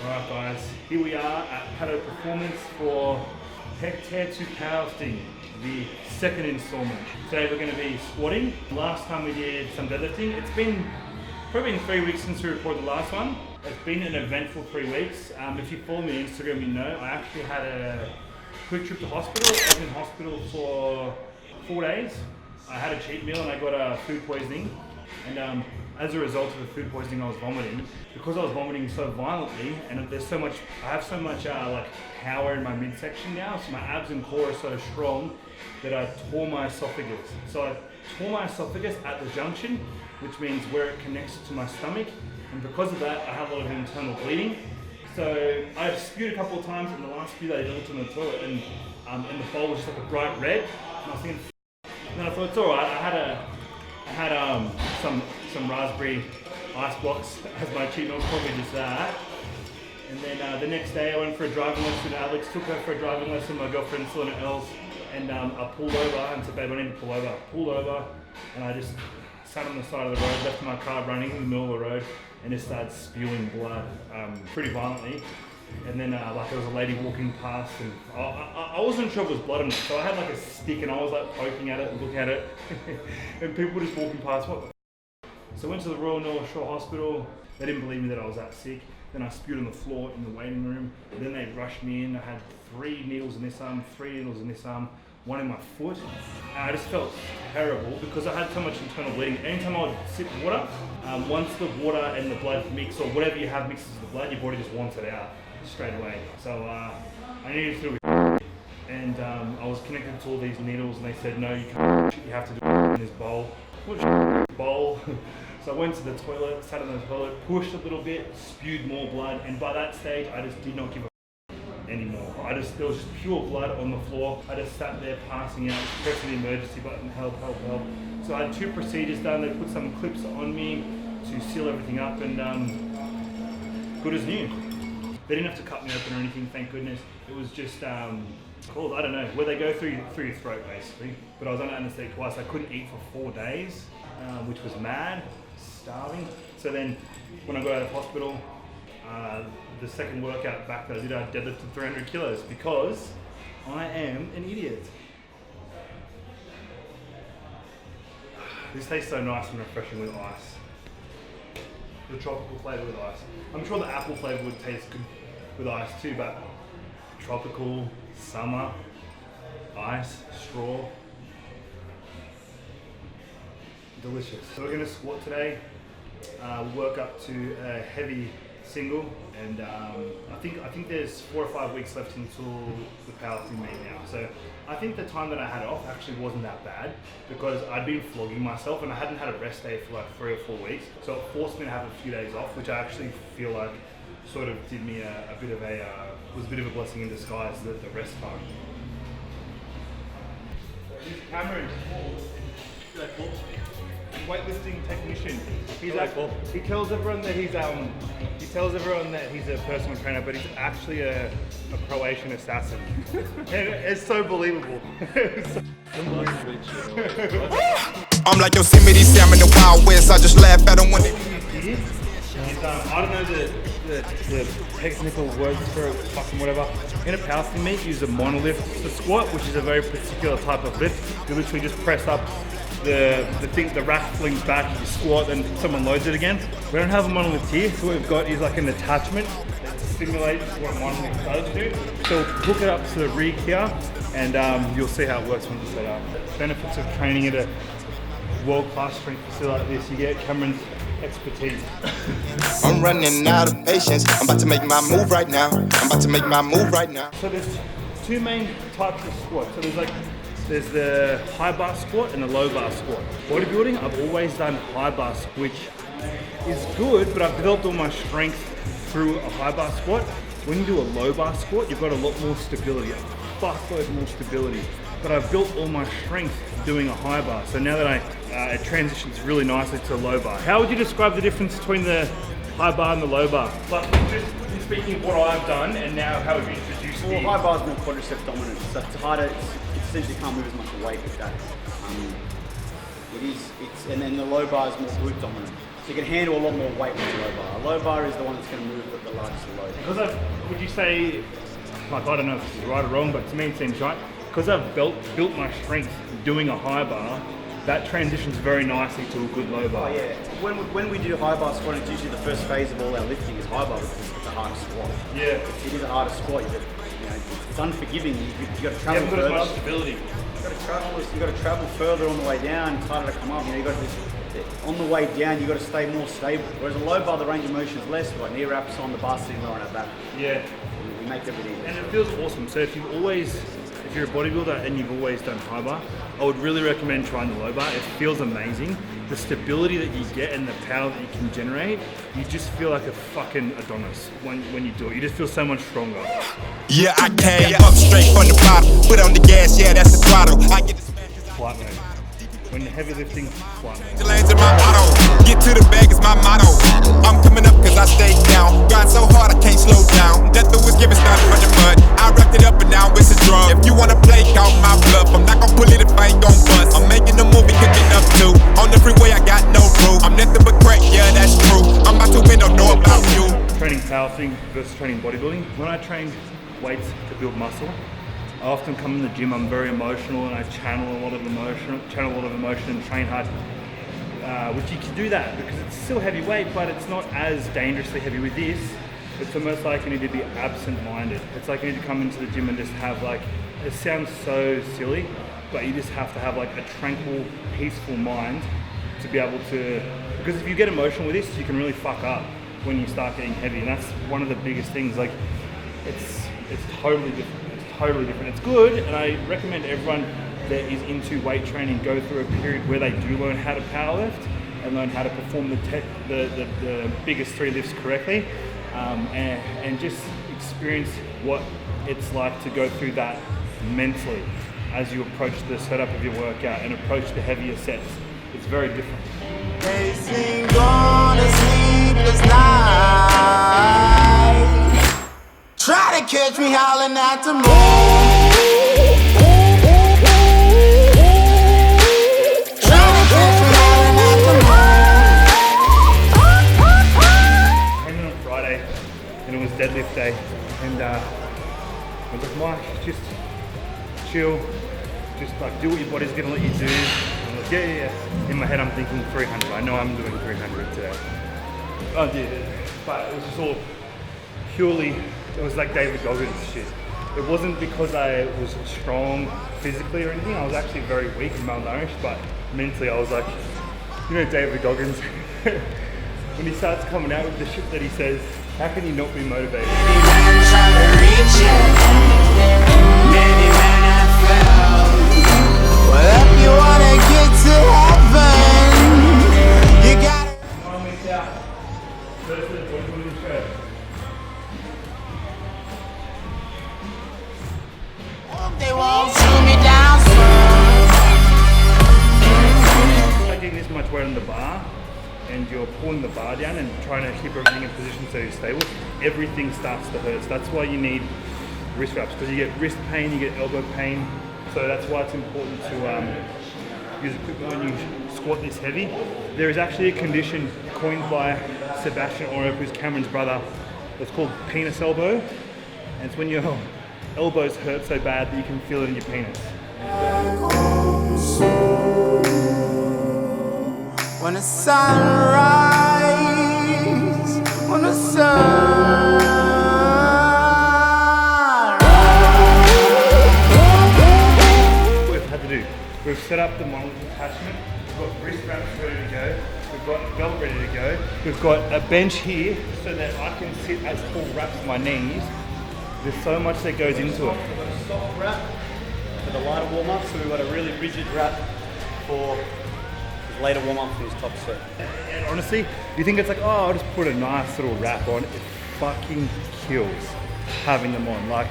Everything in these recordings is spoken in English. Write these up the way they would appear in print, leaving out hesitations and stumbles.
Alright guys, here we are at Paddle Performance for Pec Tear 2 Powerlifting, the second installment. Today we're going to be squatting. Last time we did some deadlifting. It's been probably 3 weeks since we recorded the last one. It's been an eventful 3 weeks. If you follow me on Instagram, you know I actually had a quick trip to hospital. I was in hospital for 4 days. I had a cheat meal and I got a food poisoning. And as a result of the food poisoning, I was vomiting. Because I was vomiting so violently, and there's so much, I have so much like power in my midsection now, so my abs and core are so strong that I tore my esophagus. So I tore my esophagus at the junction, which means where it connects to my stomach. And because of that, I have a lot of internal bleeding. So I spewed a couple of times in the last few days. I looked in the toilet and the bowl was just like a bright red. And I was thinking, and then I thought it's all right. I had some raspberry ice blocks as my cheat meal, probably just that. And then the next day I went for a driving lesson. Alex took her for a driving lesson. My girlfriend still in Els, and I pulled over and said, "Babe, I need to pull over." I pulled over, and I just sat on the side of the road, left my car running in the middle of the road, and just started spewing blood pretty violently. And then like there was a lady walking past, and I wasn't sure if it was blood or not, so I had like a stick and I was like poking at it and looking at it, and people were just walking past. What the f? So I went to the Royal North Shore Hospital. They didn't believe me that I was that sick. Then I spewed on the floor in the waiting room. And then they rushed me in. I had 3 needles in this arm, 3 needles in this arm, 1 in my foot. And I just felt terrible because I had so much internal bleeding. Anytime I would sip water, once the water and the blood mix, or whatever you have mixes with the blood, your body just wants it out straight away. So I needed to do it. And I was connected to all these needles, and they said, "No, you can't. You have to do it in this bowl." Bowl. So I went to the toilet, sat on the toilet, pushed a little bit, spewed more blood, and by that stage I just did not give a anymore. There was just pure blood on the floor. I just sat there passing out, pressing the emergency button, help, help, help. So I had 2 procedures done. They put some clips on me to seal everything up, and good as new. They didn't have to cut me open or anything, thank goodness. It was just called, I don't know, where they go through your throat basically. But I was under anesthetic twice. I couldn't eat for 4 days, which was mad, starving. So then when I got out of hospital, the second workout back that I did, I deadlifted 300 kilos because I am an idiot. This tastes so nice and refreshing with ice. The tropical flavour with ice. I'm sure the apple flavour would taste good with ice too, but tropical, summer, ice, straw. Delicious. So we're going to squat today, work up to a heavy single, and I think there's 4 or 5 weeks left until the powerlifting meet now. So I think the time that I had off actually wasn't that bad because I'd been flogging myself and I hadn't had a rest day for like 3 or 4 weeks. So it forced me to have a few days off, which I actually feel like sort of did me was a bit of a blessing in disguise, the rest time. This Cameron, weightlifting technician. He tells everyone that he's a personal trainer, but he's actually a Croatian assassin. And it's so believable. I'm like Yosemite Sam in the Wild West. I just laugh at him when they. I don't know the technical words for it, fucking whatever. In a powerlifting meet, you use a Monolift to squat, which is a very particular type of lift. You literally just press up the rack flings back, you squat, and someone loads it again. We don't have a Monolift here, so what we've got is like an attachment that simulates what Monolift does do. So we'll hook it up to the rig here, and you'll see how it works when it's set up. Benefits of training at a world-class strength facility like this, you get Cameron's expertise. I'm running out of patience. I'm about to make my move right now. So there's 2 main types of squat. So there's the high bar squat and the low bar squat. Bodybuilding, I've always done high bar squat, which is good, but I've developed all my strength through a high bar squat. When you do a low bar squat, you've got a lot more stability, a fuckload more stability. But I've built all my strength doing a high bar. So now that it transitions really nicely to a low bar. How would you describe the difference between the high bar and the low bar? But just speaking of what I've done and now how we've introduced the high bar is more quadricep dominant, so it's harder. It essentially can't move as much weight with that. And then the low bar is more glute dominant. So you can handle a lot more weight with a low bar. A low bar is the one that's going to move the largest load. Because would you say, like, I don't know if this is right or wrong, but to me it seems right. Because I've built my strength doing a high bar, that transitions very nicely to a good low bar. Oh yeah. When we do high bar squat, it's usually the first phase of all our lifting is high bar because it's the hardest squat. Yeah. It is the hardest squat. It's unforgiving. You got to travel You haven't got further. as much stability. You got to travel further on the way down. It's harder to come up. You got to on the way down. You got to stay more stable. Whereas a low bar, the range of motion is less. We've got knee wraps on the bar sitting lower on our back. Yeah. We make everything. And it feels awesome. So if you're a bodybuilder and you've always done high bar, I would really recommend trying the low bar. It feels amazing. The stability that you get and the power that you can generate, you just feel like a fucking Adonis when you do it. You just feel so much stronger. Yeah, I came up straight from the bottom. Put on the gas, yeah, that's the throttle. I get the Flight mode. When you're heavy lifting, flight mode. lanes in my auto. Get to the bag is my motto. I'm coming up cause I stayed down. Grind so hard I can't slow down. Death was given started from the mud. I wrapped it up and now it's a drum. If you wanna play, count my bluff. I'm not gonna pull it if I ain't gon' bust. I'm making a movie cooking up too. On the freeway I got no proof. I'm nothing but crack, yeah that's true. I'm about to win, don't know about you. Training powerlifting versus training bodybuilding. When I train weights to build muscle, I often come in the gym, I'm very emotional and I channel a lot of emotion and train hard. Which you can do that because it's still heavy weight, but it's not as dangerously heavy with this. It's almost like you need to be absent-minded. It's like you need to come into the gym and just have like, it sounds so silly, but you just have to have like a tranquil, peaceful mind to be able to, because if you get emotional with this, you can really fuck up when you start getting heavy. And that's one of the biggest things. Like, it's totally different. Totally different. It's good, and I recommend everyone that is into weight training go through a period where they do learn how to powerlift and learn how to perform the biggest 3 lifts correctly, and just experience what it's like to go through that mentally as you approach the setup of your workout and approach the heavier sets. It's very different. Racing on a sleepless night. Try to catch me howling at the moon. Try to catch me howling at the moon. I came in on Friday and it was deadlift day, and I was like, Mike, just chill, just like do what your body's gonna let you do. I'm like, yeah. In my head I'm thinking 300. I know I'm doing 300 today. I did, but it was just all purely, it was like David Goggins shit. It wasn't because I was strong physically or anything. I was actually very weak and malnourished, but mentally I was like, you know, David Goggins, when he starts coming out with the shit that he says, how can you not be motivated? You wanna get to heaven, you gotta. They won't shoot me down soon. Not getting this much weight on the bar, and you're pulling the bar down and trying to keep everything in position so you're stable, everything starts to hurt. So that's why you need wrist wraps, because you get wrist pain, you get elbow pain. So that's why it's important to use equipment when you squat this heavy. There is actually a condition coined by Sebastian Oreb, who's Cameron's brother. It's called penis elbow, and it's when your elbows hurt so bad that you can feel it in your penis. When the sun rises, when the sun What we've had to do, we've set up the Monolift attachment, we've got wrist wraps ready to go, we've got a belt ready to go, we've got a bench here so that I can sit as full wraps on my knees. There's so much that goes into it. We've got a soft wrap for the lighter warm-up, so we've got a really rigid wrap for his later warm-up for his top set. And honestly, you think it's like, oh, I'll just put a nice little wrap on. It fucking kills having them on. Like,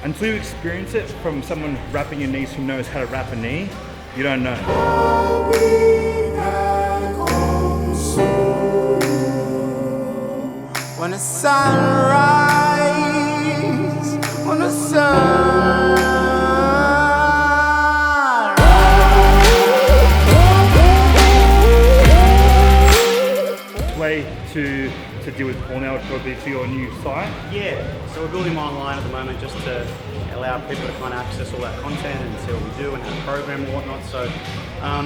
until you experience it from someone wrapping your knees who knows how to wrap a knee, you don't know. when the sun rises, when the sun rises. So we're building online at the moment just to allow people to kind of access all that content and see what we do and how to program and whatnot. So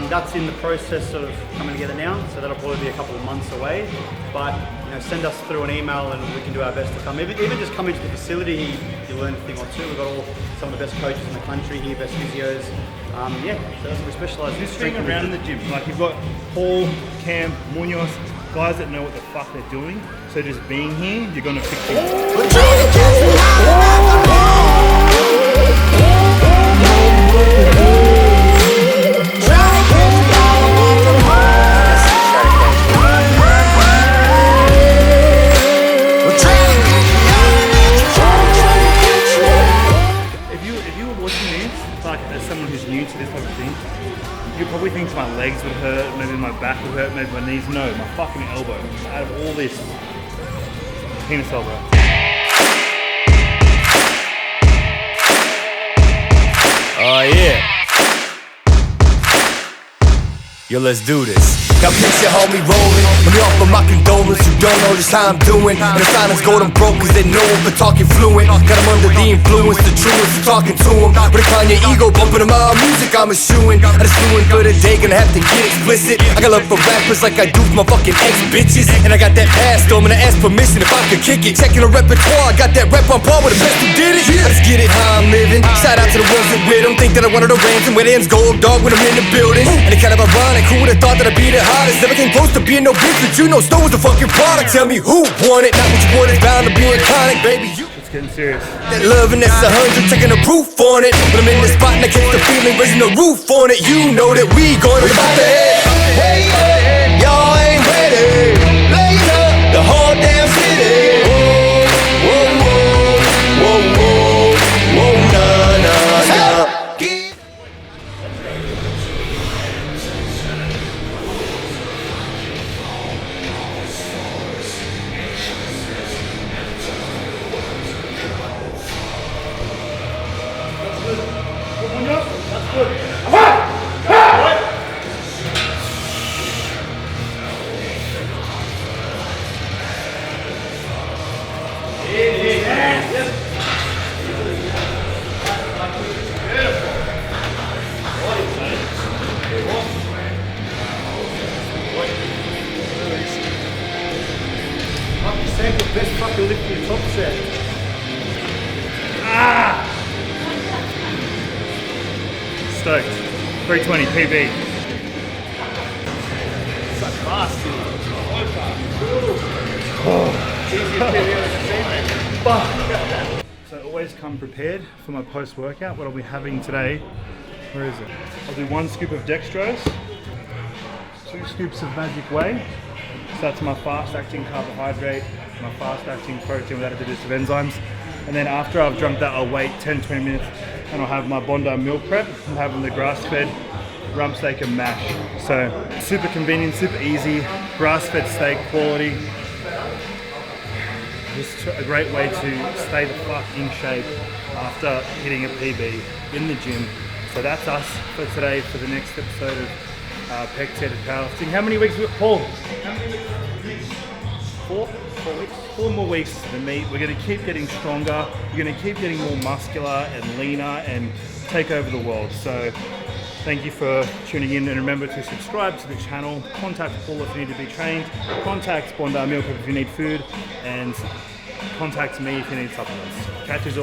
that's in the process of coming together now. So that'll probably be a couple of months away. But you know, send us through an email and we can do our best to come. Even just come into the facility, you learn a thing or two. We've got some of the best coaches in the country here, best physios. Yeah, so that's what we specialise in. Just being around in the gym, like you've got Paul, Cam, Munoz, guys that know what the fuck they're doing. So just being here, you're gonna fix it. If you were watching this, like as someone who's new to this type of thing, you probably think my legs would hurt, maybe my back would hurt, maybe my knees. No, my fucking elbow. Out of all this, penis elbow. Oh yeah. Yo, let's do this. Now picture homie rolling. When you offer my condolence, you don't know just how I'm doing. And the silence gold, I'm broke cause they know him for talking fluent. Got him under the influence, the truest, talking to him. With a Kanye ego, bumping him out music, I'm eschewing. I just flew in for the day, gonna have to get explicit. I got love for rappers like I do for my fucking ex-bitches. And I got that pass, though, I'm gonna ask permission if I could kick it. Checking the repertoire, I got that rep on par with the best who did it. I just get it how I'm living. Shout out to the ones that with them. Think that I wanted a ransom with ends gold, dog, when I'm in the building. And it kind of ironic, who would've thought that I'd be the hottest? Never came close to being no bitch, but you know Snow was a fucking product. Tell me who won it, not what you want, it's bound to be iconic, baby. It's getting serious. That love and that's 100, checking the proof on it. When I'm in the spot and I catch the feeling, raising the roof on it. You know that we going about the head. Hey, y'all ain't ready. Blaze up the whole damn city. Whoa, whoa, whoa, whoa, whoa, whoa, nah, nah, nah. That's good. Second best fucking lift in your top set. Stoked. 320 PB. Such fast, dude. So always come prepared for my post-workout. What I'll be having today, where is it? I'll do 1 scoop of dextrose, 2 scoops of magic whey. So that's my fast-acting carbohydrate, my fast-acting protein without additive enzymes. And then after I've drunk that, I'll wait 10-20 minutes and I'll have my Bondi meal prep. I'm having the grass-fed rump steak and mash. So super convenient, super easy, grass-fed steak quality. Just a great way to stay the fuck in shape after hitting a PB in the gym. So that's us for today for the next episode of pec-headed powerlifting. How many weeks, Paul? How many weeks? 4 weeks. 4 more weeks to the meet. We're going to keep getting stronger. We're going to keep getting more muscular and leaner and take over the world. So thank you for tuning in, and remember to subscribe to the channel. Contact Paul if you need to be trained. Contact Bondi Meal Prep if you need food, and contact me if you need supplements. Catch you all.